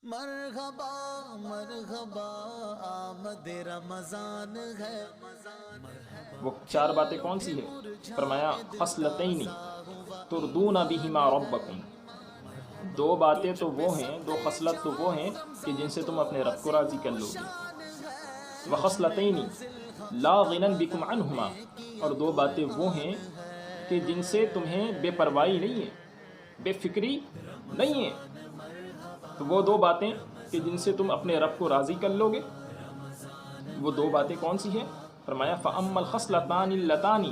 مرحبا مرحبا آمد رمضان ہے۔ وہ 4 باتیں کون سی ہے؟ فرمایا خصلتین تردون بہما ربکم، 2 باتیں تو وہ ہیں، 2 خصلت تو وہ ہیں کہ جن سے تم اپنے رب کو راضی کر لو گے۔ وخصلتین لا غنى بکم عنہما، اور 2 باتیں وہ ہیں کہ جن سے تمہیں بے پرواہی نہیں ہے، بے فکری نہیں ہے۔ تو وہ 2 باتیں کہ جن سے تم اپنے رب کو راضی کر لو گے، وہ 2 باتیں کون سی ہیں؟ فرمایا فَأَمَّا الْخَصْلَتَانِ اللَّتَانِ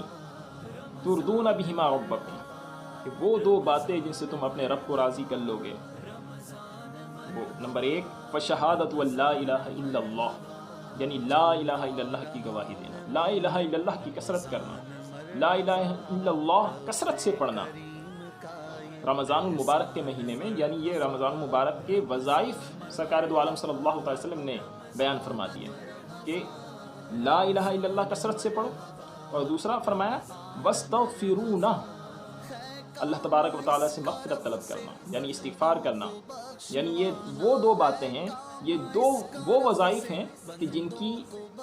تُرْضُونَ بِهِمَا رَبَّكُمْ، کہ وہ 2 باتیں جن سے تم اپنے رب کو راضی کر لو گے، وہ نمبر 1 فَشَهَادَةُ وَلَّا إِلَهَ إِلَّا اللَّهِ، یعنی لا الہ الا اللہ کی گواہی دینا، لا الہ الا اللہ کی کثرت کرنا، لا الہ الا اللہ کثرت سے پڑھنا رمضان المبارک کے مہینے میں۔ یعنی یہ رمضان المبارک کے وظائف سرکار دو عالم صلی اللہ علیہ وسلم نے بیان فرما دیا کہ لا الہ الا اللہ کثرت سے پڑھو، اور دوسرا فرمایا وَاسْتَغْفِرُونَ، اللہ تبارک و تعالیٰ سے مغفرت طلب کرنا، یعنی استغفار کرنا۔ یعنی یہ وہ 2 باتیں ہیں، یہ 2 وہ وظائف ہیں کہ جن کی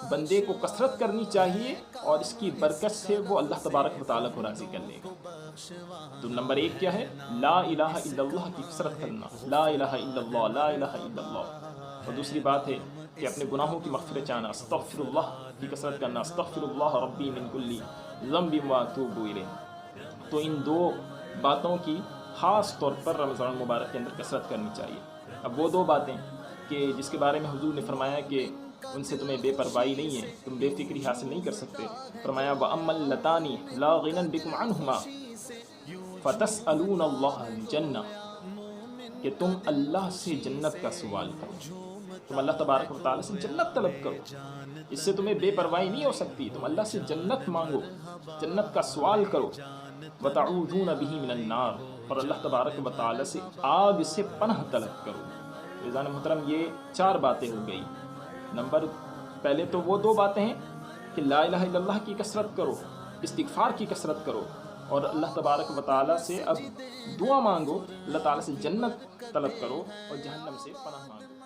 بندے کو کثرت کرنی چاہیے، اور اس کی برکت سے وہ اللہ تبارک و تعالیٰ کو راضی کر لے گا۔ تو نمبر 1 کیا ہے؟ لا الہ الا اللہ کی کثرت کرنا، لا الہ الا اللہ، لا الہ الا اللہ۔ اور دوسری بات ہے کہ اپنے گناہوں کی مغفرت چاہنا، استغفر اللہ کی کثرت کرنا، استغفر اللہ ربی من کل ذنب واتوب الیہ۔ تو ان 2 باتوں کی خاص طور پر رمضان مبارک کے اندر کثرت کرنی چاہیے۔ اب وہ 2 باتیں کہ جس کے بارے میں حضور نے فرمایا کہ ان سے تمہیں بے پرواہی نہیں ہے، تم بے فکری حاصل نہیں کر سکتے، فرمایا وَأَمَّا اللَّتَانِ لَا غِنًى بِكُمْ عَنْهُمَا فَتَسْأَلُونَ اللَّهَ الْجَنَّةَ، کہ تم اللہ سے جنت کا سوال کرو، تم اللہ تبارک و تعالیٰ سے جنت طلب کرو، اس سے تمہیں بے پرواہی نہیں ہو سکتی، تم اللہ سے جنت مانگو، جنت کا سوال کرو۔ وَتَعُوذُونَ بِهِ مِنَ النَّارِ، اور اللہ تبارک و تعالیٰ سے آگ سے پناہ طلب کرو۔ عزیزان محترم، یہ 4 باتیں ہو گئی۔ نمبر پہلے تو وہ 2 باتیں ہیں کہ لا الہ الا اللہ کی کثرت کرو، استغفار کی کثرت کرو، اور اللہ تبارک و تعالیٰ سے اب دعا مانگو، اللہ تعالیٰ سے جنت طلب کرو اور جہنم سے پناہ مانگو۔